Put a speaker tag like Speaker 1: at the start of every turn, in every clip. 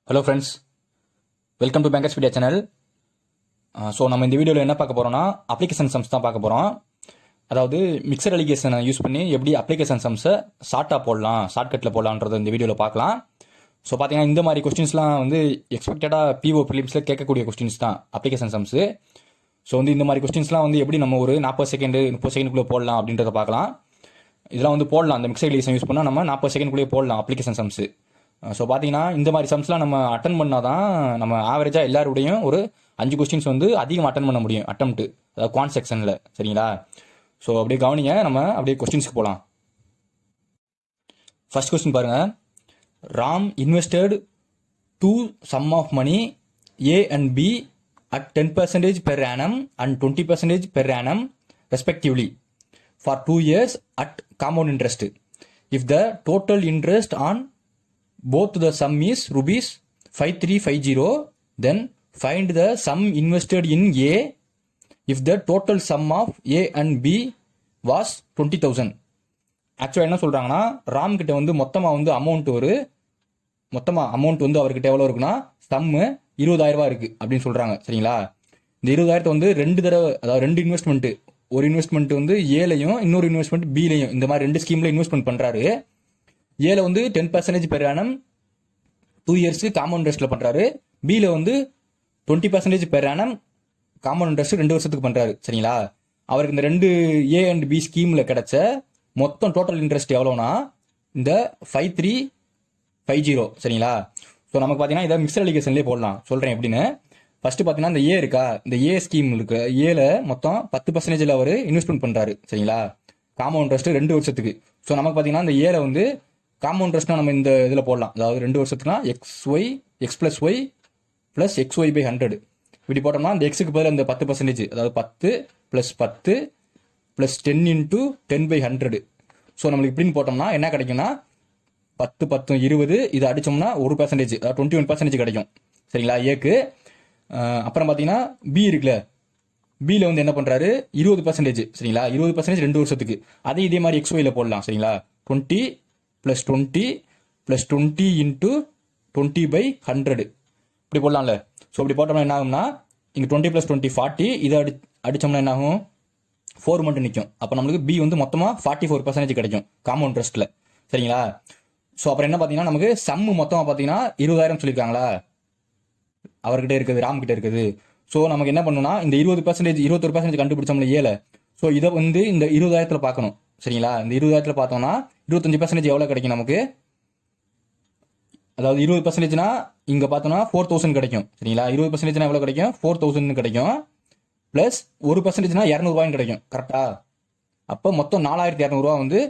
Speaker 1: Hello friends, welcome to bankers media channel. So நம்ம இந்த வீடியோவில் என்ன பார்க்க போகிறோம்னா அப்ளிகேஷன் சம்ஸ் தான் பார்க்க போகிறோம். அதாவது மிக்சர் அலிகேஷனை யூஸ் பண்ணி எப்படி அப்ளிகேஷன் சம்ஸை ஷார்ட்டாக போடலாம், ஷார்ட்கட்டில் போடலான்றதை இந்த வீடியோவில் பார்க்கலாம். ஸோ பார்த்தீங்கன்னா இந்த மாதிரி கொஸ்டின்ஸ்லாம் வந்து எக்ஸ்பெக்டடாக பிஓ ப்ரிலிம்ஸில் கேட்கக்கூடிய கொஸ்டின்ஸ் தான் அப்ளிகேஷன் சம்ஸு. ஸோ வந்து இந்த மாதிரி கொஸ்டின்ஸ்லாம் வந்து எப்படி நம்ம ஒரு 40 செகண்ட் 30 செகண்டுக்குள்ளே போடலாம் அப்படின்றத பார்க்கலாம். இதெல்லாம் வந்து போடலாம், அந்த மிக்சர் அலிகேஷன் யூஸ் பண்ணால் நம்ம 40 செகண்டுக்குள்ளேயே போடலாம் அப்ளிகேஷன் சம்ஸு. ஸோ பார்த்தீங்கன்னா இந்த மாதிரி சம்ஸ்லாம் நம்ம அட்டன் பண்ணால் தான் நம்ம ஆவரேஜாக எல்லாருடையும் ஒரு 5 கொஸ்டின்ஸ் வந்து அதிகமாக அட்டன் பண்ண முடியும் அட்டம்ப்ட்டு, அதாவது குவான்ட் செக்ஷனில். சரிங்களா? ஸோ அப்படியே கவனிங்க, நம்ம அப்படியே கொஸ்டின்ஸ்க்கு போகலாம். ஃபர்ஸ்ட் கொஸ்டின் பாருங்க. Ram invested two sum of money A and B at 10% per annum and 20% per annum respectively for 2 years at compound interest. If the total interest on both the sum is rupees 5350, then find the sum invested in A if the total sum of A and B was 20,000. ஆக்சுவலாக என்ன சொல்கிறாங்கன்னா, ராம் கிட்ட வந்து மொத்தமாக வந்து amount வந்து அவர்கிட்ட எவ்வளோ இருக்குன்னா சம்மு 20,000 ரூபா இருக்குது அப்படின்னு சொல்கிறாங்க. சரிங்களா? இந்த 20,000 வந்து 2 தடவை, அதாவது 2 இன்வெஸ்ட்மெண்ட்டு, ஒரு இன்வெஸ்ட்மெண்ட் வந்து ஏலையும் இன்னொரு இன்வெஸ்ட்மெண்ட் பிலையும், இந்த மாதிரி 2 ஸ்கீமில் இன்வெஸ்ட்மெண்ட் பண்ணுறாரு. ஏல வந்து 10% பெர் ஆனம் 2 இயர்ஸ்க்கு காம்பவுண்ட் இன்ட்ரெஸ்ட்டில் பண்ணுறாரு. பியில் வந்து 20% பெர் ஆனம் காம்பவுண்ட் இன்ட்ரெஸ்ட் 2 வருஷத்துக்கு பண்ணுறாரு. சரிங்களா? அவருக்கு இந்த 2 ஏ அண்ட் பி ஸ்கீமில் கிடைச்ச மொத்தம் டோட்டல் இன்ட்ரெஸ்ட் எவ்வளோனா இந்த 5350. சரிங்களா? ஸோ நமக்கு பார்த்தீங்கன்னா இதை மிக்சர் அலிகேஷன்லேயே போடலாம், சொல்கிறேன் எப்படின்னு. ஃபர்ஸ்ட் பார்த்தீங்கன்னா இந்த ஏ இருக்கா, இந்த ஏ ஸ்கீம் இருக்கு. ஏல மொத்தம் 10% அவர் இன்வெஸ்ட்மெண்ட் பண்ணுறாரு. சரிங்களா? காம்பவுண்ட் இன்ட்ரெஸ்ட் 2 வருஷத்துக்கு. ஸோ நமக்கு பார்த்தீங்கன்னா இந்த ஏல வந்து காம்பவுண்ட் இன்ட்ரெஸ்ட்னா நம்ம இந்த இதில் போடலாம், அதாவது 2 வருஷத்துக்குனா x plus y plus XY by 100 இப்படி போட்டோம்னா இந்த எக்ஸுக்கு பதில் இந்த 10%, அதாவது 10 + 10 + 10 × 10/100. ஸோ நம்மளுக்கு இப்படின்னு போட்டோம்னா என்ன கிடைக்கும்னா 10 10 20, இதை அடிச்சோம்னா 1%, அதாவது 21% கிடைக்கும். சரிங்களா? ஏக்கு. அப்புறம் பார்த்தீங்கன்னா பி இருக்குல்ல, பியில் வந்து என்ன பண்ணுறாரு 20%. சரிங்களா? 20% 2 வருஷத்துக்கு. அதே இதே மாதிரி XYல போடலாம். சரிங்களா? 20 + 20 + 20 × 20/100 இப்படி போடலாம்ல. ஸோ இப்படி போட்டோம்னா என்ன ஆகும்னா இங்கே 20 + 20 40, இதை அடிச்சோம்னா என்ன ஆகும் 4 மட்டும் நிற்கும். அப்போ நம்மளுக்கு பி வந்து மொத்தமாக 44% கிடைக்கும் காம்பவுண்ட் இன்ட்ரெஸ்ட்டில். சரிங்களா? ஸோ அப்புறம் என்ன பார்த்தீங்கன்னா நமக்கு சம்மு மொத்தமாக பார்த்தீங்கன்னா 20,000 சொல்லியிருக்காங்களா அவர்கிட்ட இருக்குது, ராம் கிட்ட இருக்குது. ஸோ நமக்கு என்ன பண்ணணும்னா இந்த 20% 21% கண்டுபிடிச்சோம்ல ஏல. ஸோ இதை வந்து இந்த 20,000 பார்க்கணும். சரிங்களா? இந்த 20,000 பார்த்தோம்னா 25% எவ்வளோ கிடைக்கும் நமக்கு, அதாவது 20%னா இங்கே பார்த்தோம்னா 4,000 கிடைக்கும். சரிங்களா? 20%னா எவ்வளோ கிடைக்கும் 4,000 கிடைக்கும். ப்ளஸ் 1%னா 200 கிடைக்கும். கரெக்டா? அப்போ மொத்தம் 4,200 வந்து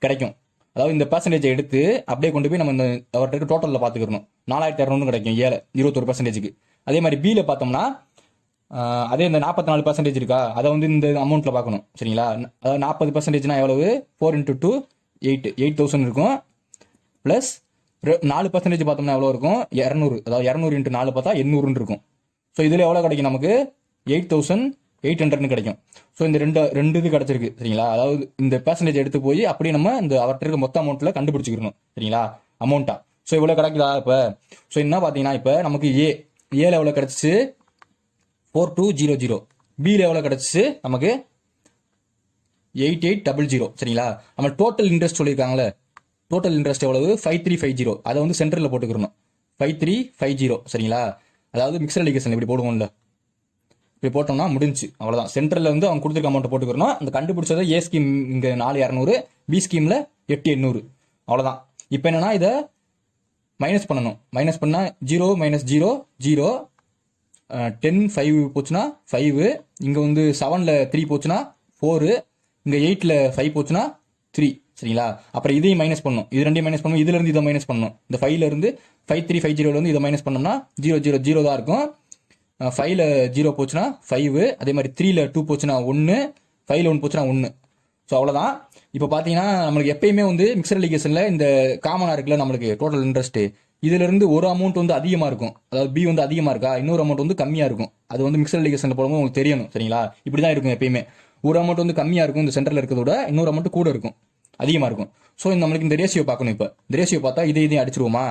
Speaker 1: கிடைக்கும். அதாவது இந்த பர்சன்டேஜை எடுத்து அப்படியே கொண்டு போய் நம்ம இந்த அவர்கிட்ட டோட்டலில் பார்த்துக்கிறணும். 4,200 கிடைக்கும் ஏல 21%க்கு. அதே மாதிரி பியில் பார்த்தோம்னா அதே இந்த 44% இருக்கா, அதை வந்து இந்த அமௌண்ட்டில் பார்க்கணும். சரிங்களா? அதாவது 40%னா எவ்வளவு 4 × 2 8,000 இருக்கும். ப்ளஸ் 4% பார்த்தோம்னா எவ்வளோ இருக்கும் 200, அதாவது 200 × 4 பார்த்தா 800 இருக்கும். ஸோ இதில் எவ்வளோ கிடைக்கும் நமக்கு 8,800 கிடைக்கும். ஸோ இந்த ரெண்டு இது கிடச்சிருக்கு. சரிங்களா? அதாவது இந்த பர்சன்டேஜ் எடுத்து போய் அப்படியே நம்ம இந்த அவர்கிட்ட இருக்க மொத்த அமௌண்ட்டில் கண்டுபிடிச்சிக்கணும். சரிங்களா? அமௌண்ட்டா. ஸோ இவ்வளோ கிடைக்குதா இப்போ. ஸோ என்ன பார்த்தீங்கன்னா இப்போ நமக்கு ஏல எவ்வளோ கிடச்சிச்சு 4200, பியில் எவ்வளோ கிடச்சிச்சு நமக்கு 8800. சரிங்களா? நம்ம டோட்டல் இன்ட்ரெஸ்ட் சொல்லியிருக்காங்களே, டோட்டல் இன்ட்ரெஸ்ட் எவ்வளவு 5350, அதை வந்து சென்டரில் போட்டுக்கிறணும் 5350. சரிங்களா? அதாவது மிக்சர் அலிகேஷன் இப்படி போடுவோம்ல, இப்படி போட்டோம்னா முடிஞ்சு, அவ்வளோதான். சென்டரில் வந்து அவங்க கொடுத்துருக்க அமௌண்ட்டை போட்டுக்கிறணும். அந்த கண்டுபிடிச்சதை ஏ ஸ்கீம் இங்கே 4200, பி ஸ்கீமில் 8800, அவ்வளோதான். இப்போ என்னன்னா இதை மைனஸ் பண்ணணும். மைனஸ் பண்ணால் 0 - 0 0, 10 5 போச்சுன்னா 5, இங்கே வந்து 7ல் 3 போச்சுன்னா 4, இங்கே 8ல் 5 போச்சுன்னா 3. சரிங்களா? அப்புறம் இதையும் மைனஸ் பண்ணணும், இது ரெண்டையும் மைனஸ் பண்ணணும், இதுலேருந்து இதை மைனஸ் பண்ணணும். இந்த 5லேருந்து 5350 இதை மைனஸ் பண்ணோம்னா 0 0 0 தான் இருக்கும். 5ல் 0 போச்சுன்னா 5, அதே மாதிரி 3ல் 2 போச்சுன்னா 1, 5ல் 1 போச்சுன்னா 1. ஸோ அவ்வளோதான். இப்போ பார்த்தீங்கன்னா நம்மளுக்கு எப்பயுமே வந்து மிக்சர் அலிகேஷனில் இந்த காமனாக இருக்குல்ல நம்மளுக்கு டோட்டல் இன்ட்ரெஸ்ட்டு, இதிலிருந்து ஒரு அமௌண்ட் வந்து அதிகமாக இருக்கும், அதாவது பி வந்து அதிகமாக இருக்கா, இன்னொரு அமௌண்ட் வந்து கம்மியாக இருக்கும். அது வந்து மிக்சர் அலிகேஷனில் போடும்போது உங்களுக்கு தெரியணும். சரிங்களா? இப்படி தான் இருக்கும் எப்பயுமே. ஒரு அமௌண்ட் வந்து கம்மியாக இருக்கும் இந்த சென்டரில் இருக்கிறதோட, இன்னொரு அமௌண்ட் கூட இருக்கும், அதிகமாக இருக்கும். ஸோ நம்மளுக்கு இந்த ரேஷியோ பார்க்கணும். இப்போ இந்த ரேஷியோ பார்த்தா இதையும் அடிச்சிருவோமா.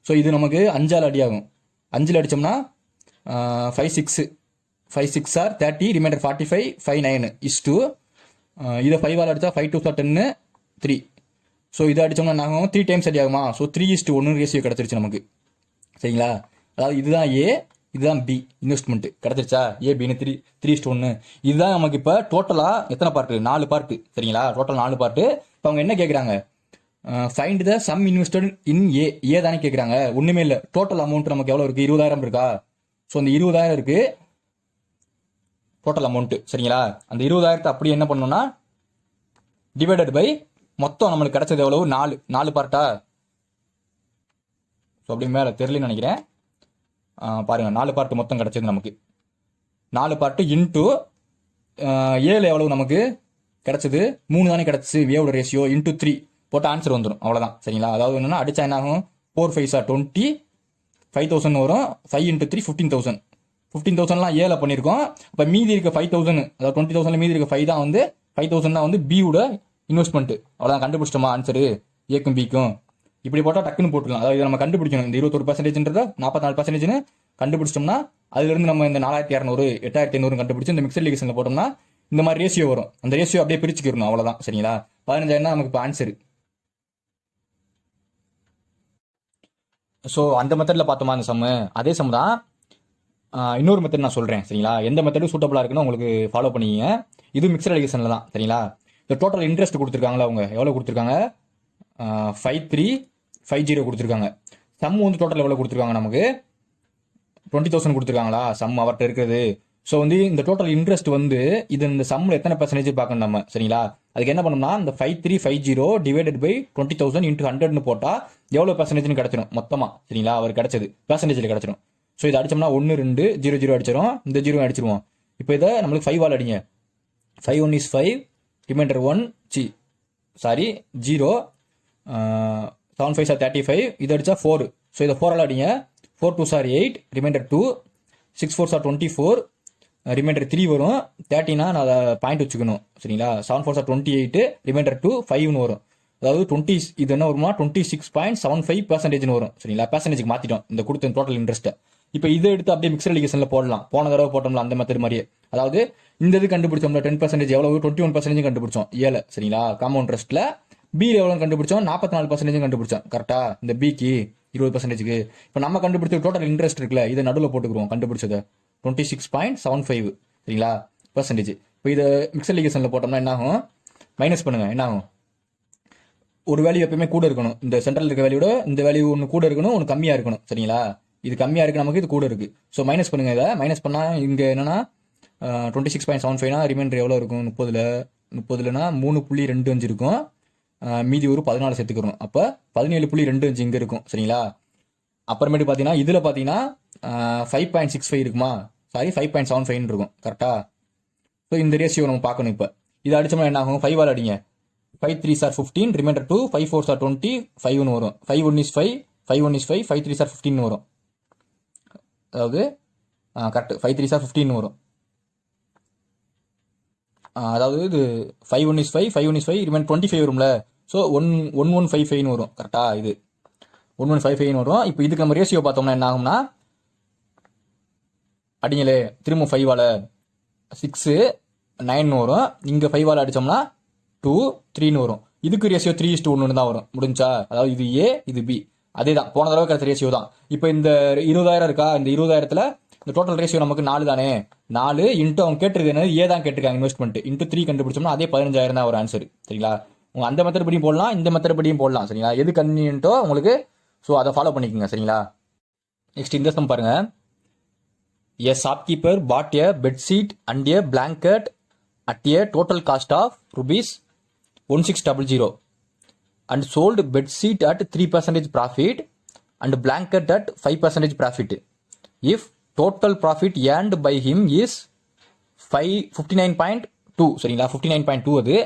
Speaker 1: ஸோ இது நமக்கு 5ஆல் அடி ஆகும். 5ல் அடித்தோம்னா 5 6 ஆர் 30, ரிமைண்டர் 45, 5 9 இஸ் 2. இதை 5ஆல் அடித்தா 5 2 10 3. ஸோ இதை அடித்தோம்னா நாங்கள் 3 டைம்ஸ் அடி ஆகுமா? ஸோ 3:1 ரேஷியோ கிடச்சிருச்சு நமக்கு. சரிங்களா? அதாவது இதுதான் ஏ, இதுதான் பி இன்வெஸ்ட்மெண்ட் கிடச்சிருச்சா? ஏ பின்னு 3:1. இதுதான் நமக்கு இப்போ டோட்டலாக எத்தனை பார்ட்டு? 4 பார்ட்டு. சரிங்களா? Total 4 part. இப்போ அவங்க என்ன கேட்குறாங்க? Find the sum invested in a தானே கேட்குறாங்க. ஒன்றுமே இல்லை. டோட்டல் அமௌண்ட் நமக்கு எவ்வளோ இருக்குது? 20,000 இருக்கா? ஸோ அந்த 20,000 இருக்கு டோட்டல் அமௌண்ட்டு. சரிங்களா? அந்த 20,000 அப்படி என்ன பண்ணணும்னா டிவைடட் பை மொத்தம் நம்மளுக்கு கிடைச்சது எவ்வளவு? 4 பார்ட்டா? ஸோ அப்படி மேலே தெரியலன்னு நினைக்கிறேன். பாருங்க, 4 பார்ட்டு மொத்தம் கிடைச்சது நமக்கு. 4 பார்ட்டு இன்ட்டு ஏழு எவ்வளவு நமக்கு கிடைச்சது? 3 தானே கிடைச்சிச்சு. ஏவோட ரேஷியோ இன்ட்டு 3 போட்டு ஆன்சர் வந்துடும். அவ்வளோதான். சரிங்களா? அதாவது என்னன்னா அடிச்சா என்ன ஆகும்? 4 5 20, 5,000 வரும். 5 × 3 15,000. 15,000லாம் ஏல பண்ணியிருக்கோம். இப்போ மீதி இருக்க 5,000, அதாவது 20,000 மீதி இருக்க 5 தான் வந்து 5,000 தான் வந்து பியோட இன்வெஸ்ட்மெண்ட். அவ்வளோதான். கண்டுபிடிச்சிட்டோமா ஆன்சரு? ஏக்கும் பிக்கும் இப்படி போட்டால் டக்குன்னு போட்டுக்கலாம். அதாவது இதை நம்ம கண்டுபிடிக்கணும். இந்த 21%, 44% கண்டுபிடிச்சிட்டோம்னா அதுலேருந்து நம்ம இந்த 4,200, 8,500 கண்டுபிடிச்சி இந்த மிக்சர் லிகேஷனில் போட்டோம்னா இந்த மாதிரி ரேஷியோ வரும். அந்த ரேஷியோ அப்படியே பிரிச்சுக்கிறணும். அவ்வளோதான். சரிங்களா? 15,000 தான் நமக்கு இப்போ ஆன்சரு. ஸோ அந்த மெத்தடில் பார்த்தோமா அந்த சம்மு? அதே சம் தான். இன்னொரு மெத்தட் நான் சொல்கிறேன். சரிங்களா? எந்த மெத்தடும் சூட்டபுளாக இருக்குன்னு உங்களுக்கு ஃபாலோ பண்ணிக்கிங்க. இது மிக்சர் லிகேஷனில் தான். சரிங்களா? இந்த டோட்டல் இன்ட்ரெஸ்ட் கொடுத்துருக்காங்களா? அவங்க எவ்வளோ கொடுத்துருக்காங்க? 5350 கொடுத்துருக்காங்க. சம் வந்து டோட்டல் எவ்வளோ கொடுத்துருக்காங்க? நமக்கு 20,000 கொடுத்துருக்காங்களா சம் அவர்கிட்ட இருக்கிறது. ஸோ வந்து இந்த டோட்டல் இன்ட்ரெஸ்ட் வந்து இது இந்த சம்மில் எத்தனை பர்சன்டேஜ் பார்க்கணும் நம்ம. சரிங்களா? அதுக்கு என்ன பண்ணோம்னா இந்த 5350 டிவைடட் பை 20,000 இன்ட்டு 100ன்னு போட்டால் எவ்வளோ பர்சன்டேஜ்னு கிடச்சிடும் மொத்தமாக. சரிங்களா? அவர் கிடச்சது பர்சன்டேஜில் கிடச்சிடும். ஸோ இதை அடிச்சோம்னா 1 2 0 0 அடிச்சிடும். இந்த 0 அடிச்சிருவோம். இப்போ இதை நம்மளுக்கு 5ஆல் அடிங்க. 5 1 is 5, ரிமைண்டர் 1 0, 7 5 are 35. இது அடிச்சா 4. ஸோ இதை 4ஆல் அடிங்க. 4 2 are 8, ரிமைண்டர் 2, 6 4 are 24, ரிமைண்டர் 3 வரும். 30னா நான் அதை பாயிண்ட் வச்சுக்கணும். சரிங்களா? 7 4 are 28, ரிமைண்டர் 2 5ன்னு வரும். அதாவது 20 இது என்ன வருமா? 26.75% வரும். சரிங்களா? பர்சன்டேஜுக்கு மாற்றிட்டோம் இந்த கொடுத்த டோட்டல் இன்ட்ரெஸ்ட்டை. இப்போ இதை எடுத்து அப்படியே மிக்சர் லிகேஷனில் போடலாம். போன தடவை போட்டோம்ல அந்த மெத்தட் மாதிரியே. அதாவது இந்த இது கண்டுபிடிச்சோம்ல 10% எவ்வளவு? 21% கண்டுபிடிச்சோம் ஏல. சரிங்களா? காம்பவுண்ட் இன்ட்ரெஸ்ட்ல பியில் எவ்வளோ கண்டுபிடிச்சோம்? 44% கண்டுபிடிச்சோம். கரெக்டா? இந்த பிக்கு 20%க்கு. இப்போ நம்ம கண்டுபிடிச்ச டோட்டல் இன்ட்ரெஸ்ட் இருக்குல்ல, இதை நடுவில் போட்டுக்குருவோம். கண்டுபிடிச்சதை 26.75. சரிங்களா? பர்சன்டேஜ். இப்போ இதை மிக்சர் லிகேஷனில் போட்டோம்னா என்ன ஆகும்? மைனஸ் பண்ணுங்க. என்ன ஆகும்? ஒரு வேல்யூ எப்பயுமே கூட இருக்கணும். இந்த சென்ட்ரல் இருக்க வேல்யூட இந்த வேல்யூ ஒன்று கூட இருக்கணும், ஒன்று கம்மியாக இருக்கணும். சரிங்களா? இது கம்மியாக இருக்கு நமக்கு, இது கூட இருக்கு. ஸோ மைனஸ் பண்ணுங்க. இதை மைனஸ் பண்ணால் இங்கே என்னன்னா 26.75னா ரிமைண்டர் எவ்வளோ இருக்கும்? 30லனா 3.25 இருக்கும். மீதி ஒரு 14 சேர்த்துக்கிறோம். அப்போ 17.25 இங்கே இருக்கும். சரிங்களா? அப்புறமேட்டு பார்த்தீங்கன்னா இதில் பார்த்தீங்கன்னா 5.65 இருக்குமா? சாரி 5.75 இருக்கும். கரெக்டா? ஸோ இந்த ரேஷியோ நம்ம பார்க்கணும். இப்போ இதை அடிச்சோம்னா என்ன ஆகும்? 5ஆல் அடிங்க. 5 3 are 15, ரிமைண்டர் 2, 5 4 are 20, 5ன்னு வரும். 5 1 is 5, 5 1 is 5, 5 3 are 15 வரும். அதாவது கரெக்ட் 5 3 are 15 வரும். அதாவது இது 5 1 is 5, 5 1 is 5, ரிமைண்டர் 25 வரும்ல. ஸோ 1155 வரும். கரெக்டா? இது 1155 வரும். இப்போ இதுக்கு நம்ம ரேஷியோ பார்த்தோம்னா என்ன ஆகும்னா அடிங்களே திரும்ப 5ஆல் 6 9 வரும். இங்கே 5ஆல் அடித்தோம்னா 2 3ன்னு வரும். இதுக்கு ரேஷியோ 3:1 தான் வரும். முடிஞ்சா? அதாவது இது ஏ, இது பி. அதே தான் போன தடவை கிடைச்ச ரேஷியோ தான். இப்போ இந்த 20,000 இருக்கா? இந்த 20,000ல் இந்த டோட்டல் ரேஷியோ நமக்கு 4 தானே. 4 இன்ட்டு அவங்க கேட்டிருக்கு என்னது? ஏ தான் கேட்டிருக்காங்க இன்வெஸ்ட்மெண்ட். இன்ட்டு 3 கண்டுபிடிச்சோம்னா அதே 15,000 தான் ஒரு ஆன்சர். சரிங்களா? உங்க அந்த மெத்தட் படியும் போடலாம், இந்த மெத்தட் படியும் போடலாம். சரிங்களா? எது கன்வீனியன்ட்டோ உங்களுக்கு. ஸோ அதை ஃபாலோ பண்ணிக்கோங்க. சரிங்களா? நெக்ஸ்ட் இந்த சம் பாருங்க. A shopkeeper bought a bedsheet and a blanket at a total cost of rupees 1600 and sold bedsheet at 3% profit and blanket at 5% profit. If total profit earned by him is 59.2, சரிங்களா? 59.2 அது.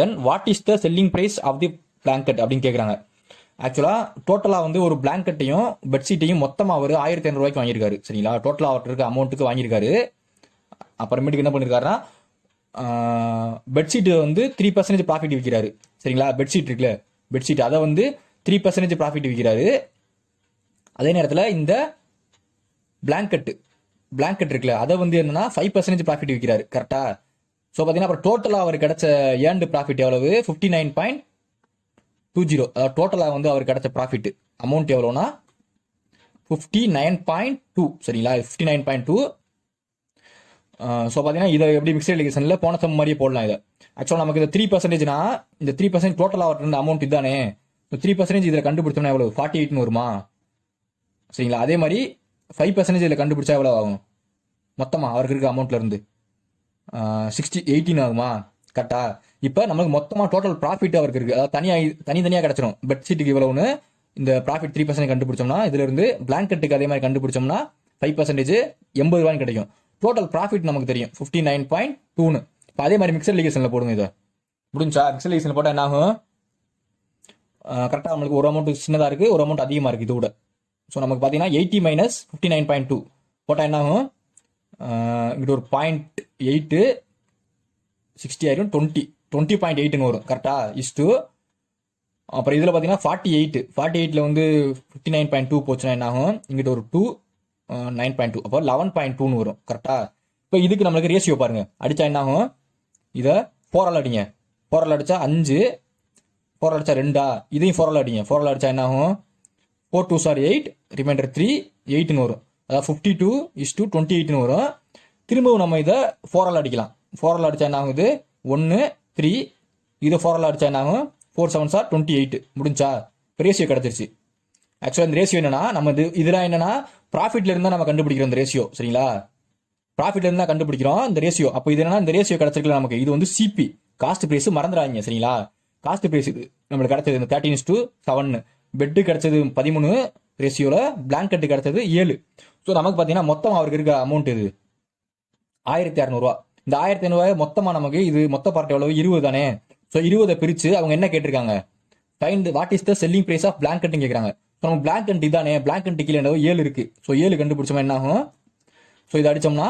Speaker 1: Then what is the selling price of the blanket அப்படின்னு கேட்குறாங்க. ஆக்சுவலாக டோட்டலாக வந்து ஒரு பிளாங்கெட்டையும் பெட்ஷீட்டையும் மொத்தமாக அவர் 1,500 ரூபாய்க்கு வாங்கியிருக்காரு. சரிங்களா? டோட்டலாக அவர்கிட்ட இருக்க அமௌண்ட்டுக்கு வாங்கியிருக்காரு. அப்புறமேட்டுக்கு என்ன பண்ணியிருக்காருன்னா பெட்ஷீட் வந்து 3% ப்ராஃபிட் விற்கிறாரு. சரிங்களா? பெட்ஷீட் இருக்குல்ல, பெட்ஷீட் அதை வந்து 3% ப்ராஃபிட் விற்கிறாரு. அதே நேரத்தில் இந்த பிளாங்கெட் இருக்குல்ல, அதை வந்து என்னன்னா 5% ப்ராஃபிட் விற்கிறாரு. கரெக்டா? ஸோ பார்த்தீங்கன்னா அப்புறம் டோட்டலாக அவர் கிடைச்ச ஏர்ன்டு ப்ராஃபிட் எவ்வளவு? 59.20. அதாவது டோட்டலாக வந்து அவர் கிடைச்ச ப்ராஃபிட் அமௌண்ட் எவ்வளோனா 59.2. சரிங்களா? 59.2. ஸோ பார்த்தீங்கன்னா இதை எப்படி மிக்சட் எலிகேஷனில் போன சம் மாதிரியே போடலாம். இதை ஆக்சுவலாக நமக்கு இந்த 3%னா இந்த 3% டோட்டலாக அவர்கிட்ட அமௌண்ட் இதுதானே. 3% இதில் கண்டுபிடிச்சோம்னா எவ்வளோ? 48 வருமா? சரிங்களா? அதே மாதிரி 5% இதில் கண்டுபிடிச்சா எவ்வளோ ஆகும்? மொத்தமாக அவருக்கு இருக்க அமௌண்ட்ல இருந்து 18 ஆகுமா? கரெக்டா? இப்போ நமக்கு மொத்தமாக டோட்டல் ப்ராஃபிட் அவருக்கு இருக்கு. அதாவது தனித்தனியாக கிடைச்சிரும். பெட்ஷீட்டுக்கு இவ்வளவுன்னு இந்த ப்ராஃபிட் 3% கண்டுபிடிச்சோம்னா, இதுல இருந்து பிளாங்கெட்டுக்கு அதே மாதிரி கண்டுபிடிச்சோம்னா 5% 80 ரூபாய் கிடைக்கும். டோட்டல் ப்ராஃபிட் நமக்கு தெரியும் 59.2. இப்போ அதே மாதிரி மிக்சர் லீகேஷன்ல போடுங்க. இதை முடிஞ்சா மிக்சர் லீகேஷன்ல போட்டால் என்ன ஆகும்? கரெக்டாக நம்மளுக்கு ஒரு அமௌண்ட் சின்னதாக இருக்கு, ஒரு அமௌண்ட் அதிகமாக இருக்கு இது கூட. ஸோ நமக்கு பார்த்தீங்கன்னா 80 மைனஸ் 59.2 போட்டால் என்ன ஆகும்? இங்கிட்ட ஒரு 0.8 60 ஆயிரும். 20.8ன்னு வரும். கரெக்டா? இஸ்டு அப்புறம் இதில் பார்த்தீங்கன்னா 48 வந்து 59.2 போச்சுன்னா என்ன ஆகும்? இங்கிட்ட ஒரு 2 9.2 அப்போ 11.2ன்னு வரும். கரெக்டா? இப்போ இதுக்கு நம்மளுக்கு ரேஷியோ பாருங்க. அடிச்சா என்ன ஆகும்? இதை 4ஆல் அடிங்க. 4ஆல் அடிச்சா 5, 4ஆல் அடிச்சா 2. இதையும் 4ஆல் அடிங்க. 4ஆல் அடிச்சா என்ன ஆகும்? 4 2s are 8, ரிமைண்டர் 3 8ன்னு வரும். அதாவது 52:28ன்னு வரும். திரும்பவும் நம்ம இதை 4ஆல் அடிக்கலாம். 4ஆல் அடிச்சா என்ன ஆகுது? 1 3. இதை 4ஆல் அடிச்சா என்ன ஆகும்? 4 7s are 28. முடிஞ்சா ரேஷியோ கிடைச்சிருச்சு. ஆக்சுவலாக இந்த ரேஷியோ என்னன்னா, நம்ம இதெல்லாம் என்னன்னா ப்ராஃபிட்ல இருந்தா நம்ம கண்டுபிடிக்கிறோம் இந்த ரேஷியோ. சரிங்களா? ப்ராஃபிட்ல இருந்தா கண்டுபிடிக்கிறோம் இந்த ரேஷியோ. அப்போ இது என்னன்னா, இந்த ரேஷியோ கிடைச்சிருக்கல நமக்கு. இது வந்து சிபி காஸ்ட் பிரைஸ் மறந்துடாதீங்க. சரிங்களா? காஸ்ட் பிரைஸ் இது நம்மளுக்கு கிடைச்சது இந்த 13:7. பெட்டு கிடைச்சது 13 ரேஷியோல, பிளாங்கெட் கிடைச்சது 7. ஸோ நமக்கு பார்த்தீங்கன்னா மொத்தம் அவருக்கு இருக்க அமௌண்ட் இது 1600 ரூபா. இந்த 1600 ரூபாய் மொத்தமா நமக்கு இது மொத்த பார்ட் எவ்வளவு? 20 தானே. ஸோ 20 பிரிச்சு அவங்க என்ன கேட்டிருக்காங்க? Find what is the selling price of blanket கேட்குறாங்க. ஸோ நம்ம பிளாங்கெட் இதானே, பிளாங்கெட் கீழே 7 இருக்கு. ஸோ 7 கண்டுபிடிச்சோம்னா என்ன ஆகும்? ஸோ இதை அடிச்சோம்னா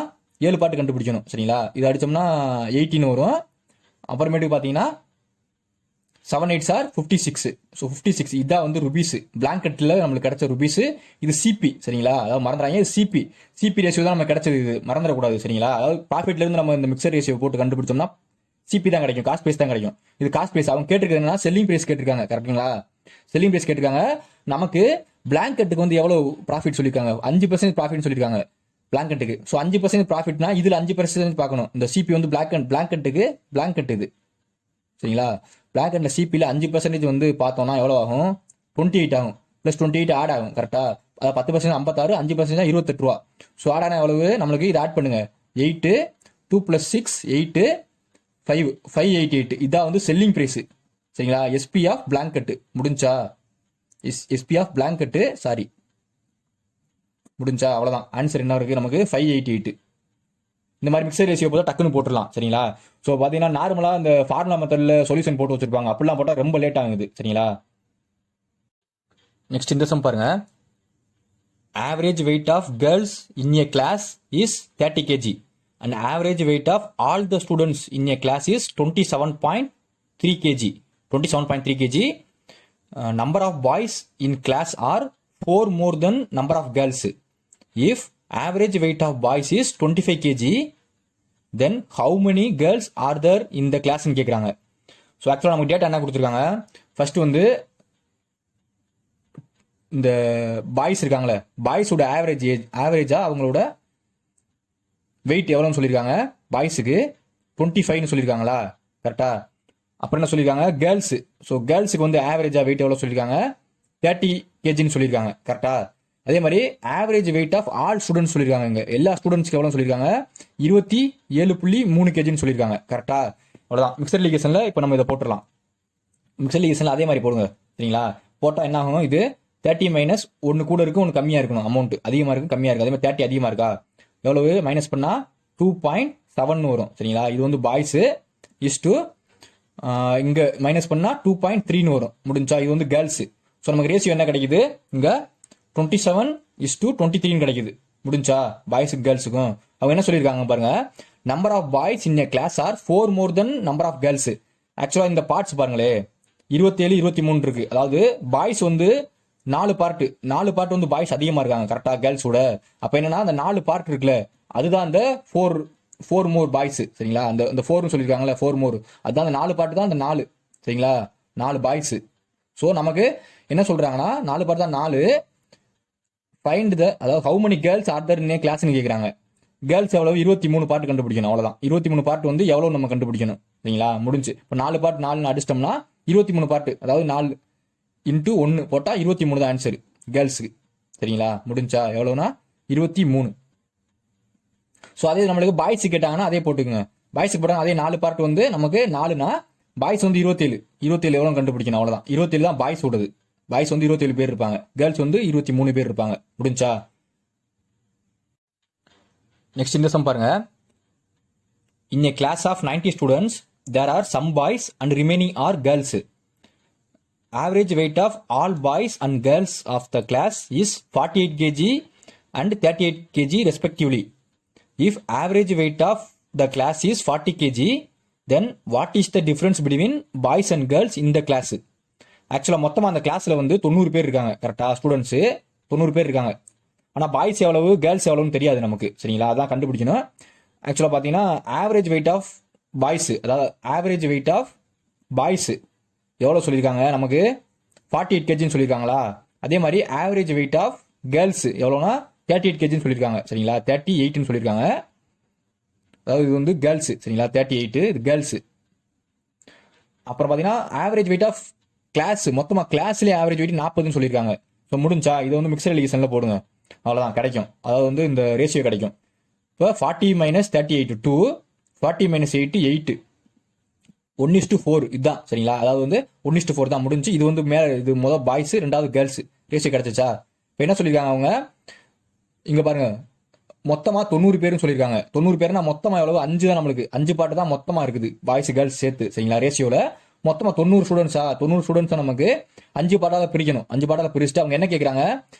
Speaker 1: 7 பார்ட் கண்டுபிடிக்கணும். சரிங்களா? இது அடிச்சோம்னா 18 வரும். அப்புறமேட்டுக்கு பார்த்தீங்கன்னா 7 8s are 56. ஸோ 56 இதான் வந்து ருபீஸ். பிளாங்கெட்டில் நம்மளுக்கு கிடைச்ச ருபீஸ். இது சிபி. சரிங்களா? அதாவது மறந்துறாங்க, இது சிபி ரேஷியோ தான் நமக்கு கிடைச்சது. இது மறந்துடக்கூடாது. சரிங்களா? அதாவது ப்ராஃபிட்ல இருந்து நம்ம இந்த மிக்சர் ரேஷியோ போட்டு கண்டுபிடிச்சோம்னா சிபி தான் கிடைக்கும், காஸ்ட் பிரைஸ் தான் கிடைக்கும். இது காஸ்ட் பிரைஸ். அவங்க கேட்டிருக்காங்கன்னா செல்லிங் பிரைஸ் கேட்டிருக்காங்க. கரெக்டுங்களா? செல்லிங் பிரைஸ் கேட்டிருக்காங்க. நமக்கு பிளாங்கெட்டுக்கு வந்து எவ்வளவு ப்ராஃபிட் சொல்லியிருக்காங்க? 5% ப்ராஃபிட் சொல்லியிருக்காங்க பிளாங்கெட்டுக்கு. ஸோ 5% ப்ராஃபிட்னா இதுல 5% பார்க்கணும். இந்த சிபி வந்து பிளாங்கெட் இது. சரிங்களா? பிளாங்கெட்ல சிபியில் 5% வந்து பார்த்தோம்னா எவ்வளோ ஆகும்? 28 ஆகும். ப்ளஸ் 28 ஆட் ஆகும். கரெக்டா? அதாவது 10% 56, 5% 28 ரூபா. ஸோ ஆட் ஆன எவ்வளவு? நம்மளுக்கு இது ஆட் பண்ணுங்க. 8 2 + 6 8 588. இதான் வந்து செல்லிங் பிரைஸ். சரிங்களா? SP of blanket. முடிஞ்சா எஸ்பி ஆஃப் பிளாங்கெட். சாரி, முடிஞ்சா அவ்வளோதான். ஆன்சர் என்ன இருக்கு நமக்கு? 588. இந்த மாதிரி மிக்சர் ரேஷியோ போட்டால் டக்குன்னு போட்டுடலாம். சரிங்களா? ஸோ பார்த்தீங்கன்னா நார்மலாக இந்த ஃபார்முலா மெத்தடில் சொல்யூஷன் போட்டு வச்சிருப்பாங்க. அப்படிலாம் போட்டால் ரொம்ப லேட் ஆகுது. சரிங்களா? நெக்ஸ்ட் இந்த சம் பாருங்க. Average weight of girls in a class is 30 kg and average weight of all the students in a class is 27.3 kg. 27.3 kg. Number of boys in class are 4 more than number of girls. If average weight of boys is 25 kg, then how many girls are there in the class ன்னு கேட்குறாங்க. So ஆக்சுவலாக நமக்கு data என்ன கொடுத்துருக்காங்க? First வந்து இந்த boys இருக்காங்களே, பாய்ஸோட ஆவரேஜா அவங்களோட வெயிட் எவ்வளோன்னு சொல்லியிருக்காங்க. பாய்ஸுக்கு 25ன்னு சொல்லியிருக்காங்களா? கரெக்டா? அப்புறம் என்ன சொல்லியிருக்காங்க? கேர்ள்ஸு. ஸோ கேர்ள்ஸுக்கு வந்து ஆவரேஜா வெயிட் எவ்வளோ சொல்லியிருக்காங்க? 30 kgன்னு சொல்லியிருக்காங்க. கரெக்டா? அதே மாதிரி average weight of all students சொல்லியிருக்காங்க. இங்கே எல்லா ஸ்டூடெண்ட்ஸ்க்கு எவ்வளோ சொல்லியிருக்காங்க? 27.3 kgன்னு சொல்லியிருக்காங்க. கரெக்டா? அவ்வளோதான். மிக்சர் லீகேஷனில் இப்போ நம்ம இதை போட்டுடலாம். மிக்சர் லீகேஷனில் அதே மாதிரி போடுங்க. சரிங்களா? போட்டால் என்ன ஆகும்? இது 30 மைனஸ் 1 கூட இருக்கு, 1 கம்மியாக இருக்கணும். அமௌண்ட் அதிகமாக இருக்கும், கம்மியாக இருக்கு. அதே மாதிரி 30 அதிகமாக இருக்கா? எவ்வளவு? மைனஸ் பண்ணால் 2.7 வரும். சரிங்களா? இது வந்து பாய்ஸு. இஸ்டு இங்கே மைனஸ் பண்ணால் 2.3 வரும். முடிஞ்சா இது வந்து கேர்ள்ஸு. ஸோ நமக்கு ரேஷியோ என்ன கிடைக்குது? இங்கே 27:23 கிடைக்குது. முடிஞ்சா பாய்ஸுக்கு கேர்ள்ஸுக்கும். அவங்க என்ன சொல்லியிருக்காங்க பாருங்க. Number of boys in a class are 4 more than number of girls. ஆக்சுவலாக இந்த பார்ட்ஸ் பாருங்களே, 27 23 இருக்கு. அதாவது பாய்ஸ் வந்து நாலு பார்ட் வந்து பாய்ஸ் அதிகமா இருக்காங்க கரெக்டா கேர்ள்ஸோட. அப்ப என்னன்னா அந்த 4 பார்ட் இருக்குல்ல, அதுதான் அந்த ஃபோர் மோர் பாய்ஸ் சரிங்களா. அந்த ஃபோர்னு சொல்லியிருக்காங்கல்ல, 4 மோர், அதுதான் அந்த 4 பார்ட் தான் அந்த 4 சரிங்களா, 4 பாய்ஸ். ஸோ நமக்கு என்ன சொல்றாங்கன்னா 4 பார்ட் தான் 4. ஃபைண்ட் த, அதாவது how many girls are there இன் கிளாஸ்னு கேட்குறாங்க. கேர்ள்ஸ் எவ்வளவு, 23 பார்ட் கண்டுபிடிக்கணும், அவ்வளோதான். 23 பார்ட் வந்து எவ்வளவு நம்ம கண்டுபிடிக்கணும் சரிங்களா, முடிஞ்சு. இப்போ 4 பார்ட் 4 அடிச்சிட்டோம்னா 23 பார்ட், அதாவது 4 இன்ட்டு 1 போட்டால் 23 தான் ஆன்சர் கேர்ள்ஸுக்கு சரிங்களா. முடிஞ்சா எவ்வளோனா 23. ஸோ அதே நம்மளுக்கு பாய்ஸ் கேட்டாங்கன்னா அதே போட்டுக்கோங்க. பாய்ஸுக்கு போட்டாங்க அதே 4 பார்ட் வந்து நமக்கு 4னா பாய்ஸ் வந்து 27 எவ்வளோ கண்டுபிடிக்கணும், அவ்வளோதான். 27 தான் பாய்ஸ் விடுது. பாய்ஸ் வந்து 27 பேர் இருப்பாங்க, கேர்ள்ஸ் வந்து 23 பேர் இருப்பாங்க. முடிஞ்சா நெக்ஸ்ட் இந்த சம் பாருங்க. இன் a class of 90 students there are some boys and remaining are girls. Average weight of all boys and girls of the class is 48 kg and 38 kg respectively. If average weight of the class is 40 kg, then what is the difference between boys and girls in the class? ஆக்சுவலாக மொத்தமாக அந்த கிளாஸில் வந்து 90 பேர் இருக்காங்க கரெக்டாக, students 90 பேர் இருக்காங்க. ஆனால் பாய்ஸ் எவ்வளவு கேர்ள்ஸ் எவ்வளவுன்னு தெரியாது நமக்கு சரிங்களா, அதான் கண்டுபிடிக்கணும். ஆக்சுவலாக பார்த்தீங்கன்னா ஆவரேஜ் வெயிட் ஆஃப் பாய்ஸ், அதாவது ஆவரேஜ் வெயிட் ஆஃப் பாய்ஸ் எவ்வளோ சொல்லியிருக்காங்க நமக்கு, 48 கேஜின்னு சொல்லியிருக்காங்களா. அதே மாதிரி ஆவரேஜ் வெயிட் ஆஃப் கேர்ள்ஸ் எவ்வளோனா 38 கேஜின்னு சொல்லியிருக்காங்க சரிங்களா, 38ன்னு சொல்லியிருக்காங்க. அதாவது இது வந்து கேர்ள்ஸ் சரிங்களா, 38 இது கேர்ள்ஸ். அப்புறம் பார்த்தீங்கன்னா ஆவரேஜ் வெயிட் ஆஃப் கிளாஸ், மொத்தமாக கிளாஸ்லேயே ஆவரேஜ் வெயிட் 40ன்னு சொல்லியிருக்காங்க. ஸோ முடிஞ்சா இதை வந்து மிக்சர் எலிகேஷனில் போடுங்க, அவ்வளோதான் கிடைக்கும். அதாவது வந்து இந்த ரேஷியோ கிடைக்கும். இப்போ 40 - 38 2, 40 - 8 8, 1:4 இதுதான் சரிங்களா. அதாவது வந்து 1:4 தான் முடிஞ்சு. இது வந்து இது முதல் பாய்ஸ், ரெண்டாவது கேர்ள்ஸ், ரேஷியோ கிடைச்சிச்சா. இப்போ என்ன சொல்லியிருக்காங்க அவங்க இங்கே பாருங்க, மொத்தமாக 90 பேரும் சொல்லியிருக்காங்க. 90 பேர்னா மொத்தமாக எவ்வளவு, 5 தான் நம்மளுக்கு, 5 பாட்டு தான் மொத்தமாக இருக்குது பாய்ஸ் கேர்ள்ஸ் சேர்த்து சரிங்களா. ரேஷியோவில் மொத்தமாக 90 ஸ்டூடெண்ட்ஸா, 90 ஸ்டூடெண்ட்ஸை நமக்கு 5 பாட்டாக பிரிக்கணும். 5 பாட்டாக பிரிச்சுட்டு அவங்க என்ன கேட்குறாங்க,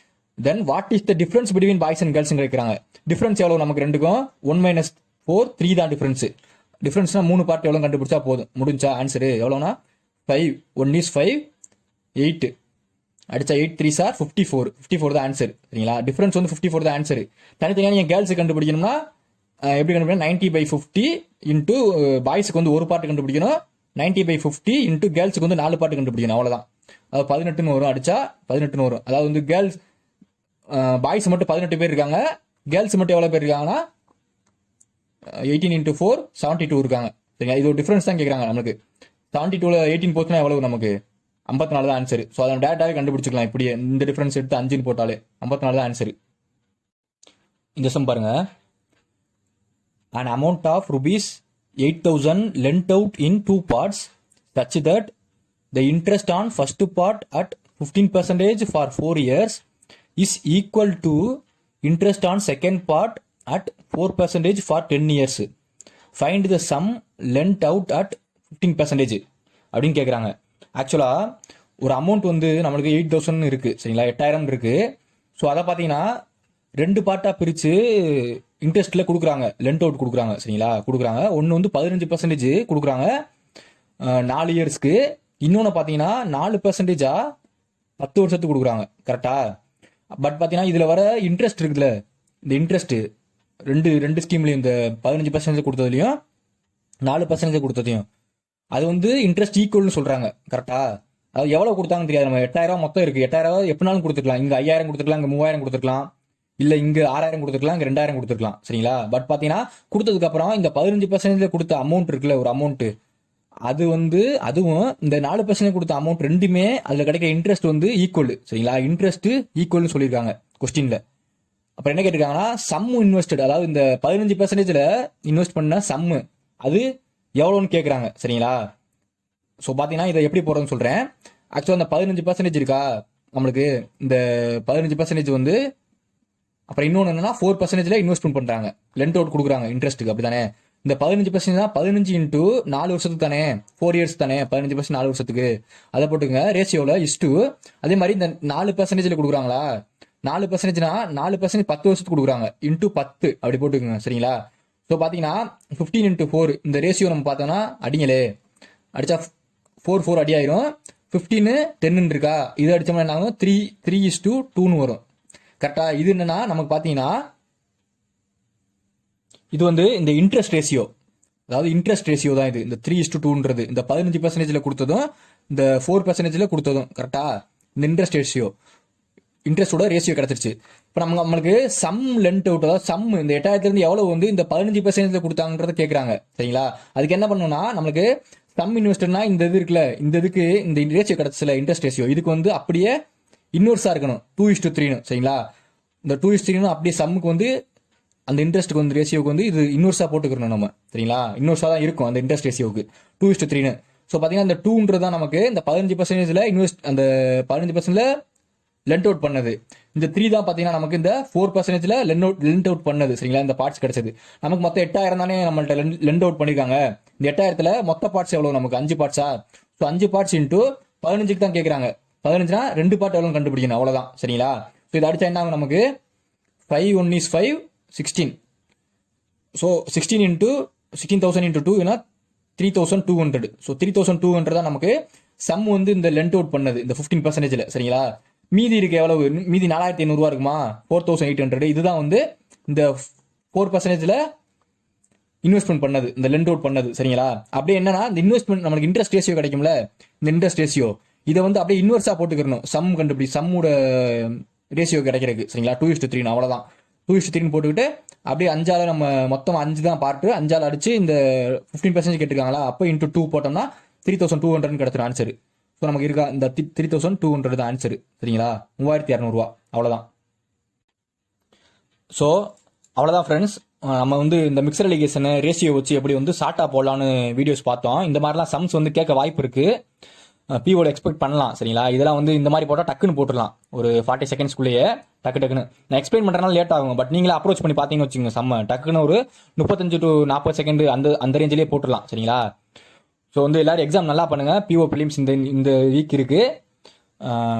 Speaker 1: then what is the difference between boys and girls கேட்குறாங்க. டிஃபரன்ஸ் எவ்வளோ நமக்கு ரெண்டுக்கும், 1 - 4 3 தான் டிஃபரன்ஸ். டிஃபரன்ஸ்னா 3 பார்ட் எவ்வளோ கண்டுபிடிச்சா போதும். முடிஞ்சா ஆன்சரு எவ்வளோனா 5, 1:5 8 அடிச்சா 8 3s are 54 தான் ஆன்சர் சரிங்களா. டிஃபரன்ஸ் வந்து 54 தான் ஆன்சர். தனித்தனியாக நீங்கள் கேர்ள்ஸுக்கு கண்டுபிடிக்கணும்னா எப்படி கண்டுபிடிக்கணும், 90/50 இன்ட்டு பாய்ஸுக்கு வந்து ஒரு பார்ட் கண்டுபிடிக்கணும், 90/50 இன்ட்டு கேர்ள்ஸுக்கு வந்து 4 பார்ட் கண்டுபிடிக்கணும், அவ்வளோதான். அது 18ன்னு வரும், அடிச்சா 18ன்னு வரும். அதாவது வந்து கேர்ள்ஸ் பாய்ஸ் மட்டும் 18 பேர் இருக்காங்க, கேர்ள்ஸ் மட்டும் எவ்வளோ பேர் இருக்காங்கன்னா 18 × 4 72 இருக்காங்க சரிங்களா. இது ஒரு டிஃபரன்ஸ் தான் கேட்குறாங்க நம்மளுக்கு. 72ல் 18 போச்சுன்னா எவ்வளவு நமக்கு 54 தான் ஆன்சர். ஸோ அதை டேரெக்டாகவே கண்டுபிடிச்சிக்கலாம். இப்படி இந்த டிஃபரன்ஸ் எடுத்து 5ன்னு போட்டாலே 54 தான் ஆன்சர். இந்த சம் பாருங்க. an amount of rupees 8,000 lent out in 2 parts such that the interest on first part at 15% for 4 years is equal to interest on second part at 4% for 10 years. Find the sum lent out at 15% அப்படின்னு கேட்குறாங்க. ஆக்சுவலாக ஒரு amount வந்து நம்மளுக்கு 8,000 இருக்குது சரிங்களா, 8,000 இருக்குது. So அதை பார்த்தீங்கன்னா 2 பார்ட்டாக பிரித்து இன்ட்ரெஸ்ட்டில் கொடுக்குறாங்க, லெண்ட் அவுட் கொடுக்குறாங்க சரிங்களா, கொடுக்குறாங்க. ஒன்று வந்து 15% கொடுக்குறாங்க 4 இயர்ஸ்க்கு, இன்னொன்று பார்த்தீங்கன்னா 4% 10 வருஷத்துக்கு கொடுக்குறாங்க கரெக்டா. பட் பார்த்தீங்கன்னா இதில் வர இன்ட்ரெஸ்ட் இருக்குதுல்ல, இந்த இன்ட்ரெஸ்ட்டு ரெண்டு ஸ்கீம்லையும், இந்த 15% கொடுத்ததுலையும் 4% கொடுத்ததையும், அது வந்து இன்ட்ரெஸ்ட் ஈக்குவல்னு சொல்கிறாங்க கரெக்டா. அது எவ்வளோ கொடுத்தாங்கன்னு தெரியாது. நம்ம 8,000 மொத்தம் இருக்குது, 8,000 எப்படினாலும் கொடுத்துக்கலாம். இங்கே 5,000 கொடுத்துருக்கலாம், இங்கே 3,000 கொடுத்துருக்கலாம், இல்லை இங்கே 6,000 கொடுத்துருக்கலாம், இங்கே 2,000 கொடுத்துருக்கலாம் சரிங்களா. பட் பார்த்தீங்கன்னா கொடுத்ததுக்கப்புறம் இந்த 15% கொடுத்த அமௌண்ட் இருக்குல்ல, ஒரு அமௌண்ட்டு, அது வந்து அதுவும் இந்த 4% கொடுத்த அமௌண்ட் ரெண்டுமே அதில் கிடைக்கிற இன்ட்ரெஸ்ட் வந்து ஈக்குவல் சரிங்களா. இன்ட்ரெஸ்ட் ஈக்குவல்னு சொல்லியிருக்காங்க கொஸ்டினில். அப்புறம் என்ன கேட்டிருக்காங்கன்னா சம்மு இன்வெஸ்டட், அதாவது இந்த 15%ல் இன்வெஸ்ட் பண்ண சம்மு அது எவ்வளோன்னு கேட்குறாங்க சரிங்களா. ஸோ பார்த்தீங்கன்னா இதை எப்படி போகிறதுன்னு சொல்கிறேன். ஆக்சுவலாக இந்த 15% இருக்கா நம்மளுக்கு, இந்த 15% வந்து அப்புறம் இன்னொன்று என்னன்னா 4%ல இன்வெஸ்ட்மெண்ட் பண்ணுறாங்க, லெண்ட் அவுட் கொடுக்குறாங்க இன்ட்ரெஸ்ட்டுக்கு, அப்படி தானே. இந்த 15% தான் 15 × 4 வருஷத்துக்கு தானே, 4 இயர்ஸ் தானே, 15% 4 வருஷத்துக்கு, அதை போட்டுங்க ரேஷியோவில் இஸ்டு. அதே மாதிரி இந்த 4%ல கொடுக்குறாங்களா, 4%னா 4% 10 வருஷத்துக்கு கொடுக்குறாங்க, இன்ட்டு 10 அப்படி போட்டுக்கோங்க சரிங்களா. ஸோ பார்த்தீங்கன்னா 15 × 4 இந்த ரேஷியோ நம்ம பார்த்தோம்னா அடிங்களே, அடிச்சா 4 அடி ஆயிரும். 15:10 இருக்கா, இது அடிச்சோம்னா என்ன ஆகும், 3:2 வரும். கரெக்டா? இது என்னன்னா நமக்கு பார்த்தீங்கன்னா இது வந்து இந்த இன்ட்ரெஸ்ட் ரேஷியோ, அதாவது இன்ட்ரெஸ்ட் ரேஷியோ தான் இது. இந்த 3:2ன்றது இந்த 15% கொடுத்ததும் இந்த 4% கொடுத்ததும் கரெக்டா, இந்த இன்ட்ரெஸ்ட் ரேஷியோ, இன்ட்ரெஸ்டோட ரேஷியோ கிடைச்சிருச்சு. இப்போ நம்மளுக்கு சம் லென்த் அவுட், அதாவது சம் இந்த 8000 இருந்து எவ்வளவு வந்து இந்த 15% கொடுத்தாங்கன்றத கேட்குறாங்க. சரிங்களா? அதுக்கு என்ன பண்ணணும்னா நம்மளுக்கு சம் இன்வெஸ்டர்னா இந்த இது இருக்குல்ல, இந்த இதுக்கு இந்த ரேஷியோ கிடைச்சல இன்ட்ரெஸ்ட் ரேஷியோ, இதுக்கு வந்து அப்படியே இன்வெர்ஸா இருக்கணும் 2:3. சரிங்களா? இந்த 2:3 அப்படியே சம்முக்கு வந்து அந்த இன்ட்ரெஸ்ட்டுக்கு வந்து ரேஷியோக்கு வந்து இது இன்வெர்ஸா போட்டுக்கணும் நம்ம. சரிங்களா? இன்வெர்ஸா தான் இருக்கும் அந்த இன்ட்ரெஸ்ட் ரேஷியோக்கு 2:3. ஸோ பார்த்தீங்கன்னா இந்த 2ன்றது தான் நமக்கு இந்த 15%ல இன்வெஸ்ட், அந்த 15%ல லெண்ட் அவுட் பண்ணது. இந்த 3 தான் பார்த்தீங்கன்னா நமக்கு இந்த 4%ல லெண்ட் அவுட் பண்ணது. சரிங்களா? இந்த பார்ட்ஸ் கிடைச்சது நமக்கு மொத்தம் 8000 தானே நம்மள்ட்ட லெண்ட் அவுட் பண்ணிருக்காங்க. இந்த 8000ல மொத்த பார்ட்ஸ் எவ்வளவு நமக்கு 5 பார்ட்ஸா? ஸோ 5 பார்ட்ஸ் இன்டூ 15க்கு தான் கேட்குறாங்க. 15னா 2 பார்ட் எவ்வளோ கண்டுபிடிக்கணும், அவ்வளோதான். சரிங்களா? ஸோ இதை அடிச்சா என்ன ஆகும் நமக்கு, 5 1 is 5 16. ஸோ 16 இன்டூ 16,000 இன்டூ 2 ஏன்னா 3,200. ஸோ 3,200 தான் நமக்கு சம் வந்து இந்த லெண்ட் அவுட் பண்ணது இந்த 15%ல. சரிங்களா? மீதி இருக்கு எவ்வளவு, மீதி 4,500 இருக்குமா, 4,800. இதுதான் வந்து இந்த 4%ல இன்வெஸ்ட்மெண்ட் பண்ணது, இந்த லெண்ட் அவுட் பண்ணது. சரிங்களா? அப்படியே என்னன்னா இந்த இன்வெஸ்ட்மெண்ட் நமக்கு இன்ட்ரெஸ்ட் ரேஷியோ கிடைக்கும்ல, இந்த இன்ட்ரெஸ்ட் ரேஷியோ இதை வந்து அப்படியே இன்வெர்ஸா போட்டுக்கணும் சம் கண்டுபிடி, சம்மோட ரேஷியோ கிடைக்கிறதுக்கு. சரிங்களா? 2:3 அவ்வளவுதான். 2:3 போட்டுக்கிட்டு அப்படியே 5ஆல நம்ம மொத்தம் 5 தான் பார்ட்டு, 5ஆல அடிச்சு இந்த 15% கேட்டுருக்காங்களா, அப்போ இன்டூ 2 போட்டோம்னா 3,200 கிடைச்சிடும் ஆன்சர். ஸோ நமக்கு இருக்கா இந்த 3,200 தான் ஆன்சர். சரிங்களா? 3,200 அவ்வளோதான். ஸோ அவ்வளோதான் ஃப்ரெண்ட்ஸ். நம்ம வந்து இந்த மிக்சர் அலிகேஷன் ரேஷியோ வச்சு எப்படி வந்து ஷார்ட்டாக போடலான்னு வீடியோஸ் பார்த்தோம். இந்த மாதிரிலாம் சம்ஸ் வந்து கேட்க வாய்ப்பு இருக்கு, பிஓட எக்ஸ்பெக்ட் பண்ணலாம். சரிங்களா? இதெல்லாம் வந்து இந்த மாதிரி போட்டால் டக்குன்னு போட்டுடலாம், ஒரு 40 செகண்ட்ஸ்குள்ளேயே டக்குன்னு. நான் எக்ஸ்பிளைன் பண்ணுறதுனால லேட் ஆகும், பட் நீங்களே அப்ரோச் பண்ணி பார்த்தீங்கன்னு வச்சுக்கோங்க, செம்ம டக்குன்னு ஒரு 35 to 40 செகண்ட் அந்த ரேஞ்சிலேயே போட்டுடலாம். சரிங்களா? ஸோ வந்து எல்லாரும் எக்ஸாம் நல்லா பண்ணுங்க. பிஓ பிலிம்ஸ் இந்த வீக் இருக்கு.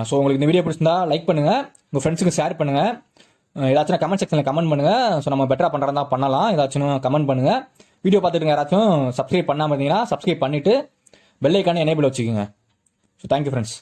Speaker 1: ஸோ உங்களுக்கு இந்த வீடியோ பிடிச்சிருந்தா லைக் பண்ணுங்க, உங்கள் ஃப்ரெண்ட்ஸுக்கு ஷேர் பண்ணுங்க, ஏதாச்சும் கமெண்ட் செக்ஷனில் கமெண்ட் பண்ணுங்க. ஸோ நம்ம பெட்டராக பண்ணுறதா பண்ணலாம், ஏதாச்சும் கமெண்ட் பண்ணுங்க. வீடியோ பார்த்துட்டு யாராச்சும் சப்ஸ்கிரைப் பண்ணாமல் இருந்தீங்கன்னா சப்ஸ்கிரைப் பண்ணிட்டு பெல் ஐக்கானே எனேபிள் வச்சுக்கோங்க. So thank you friends.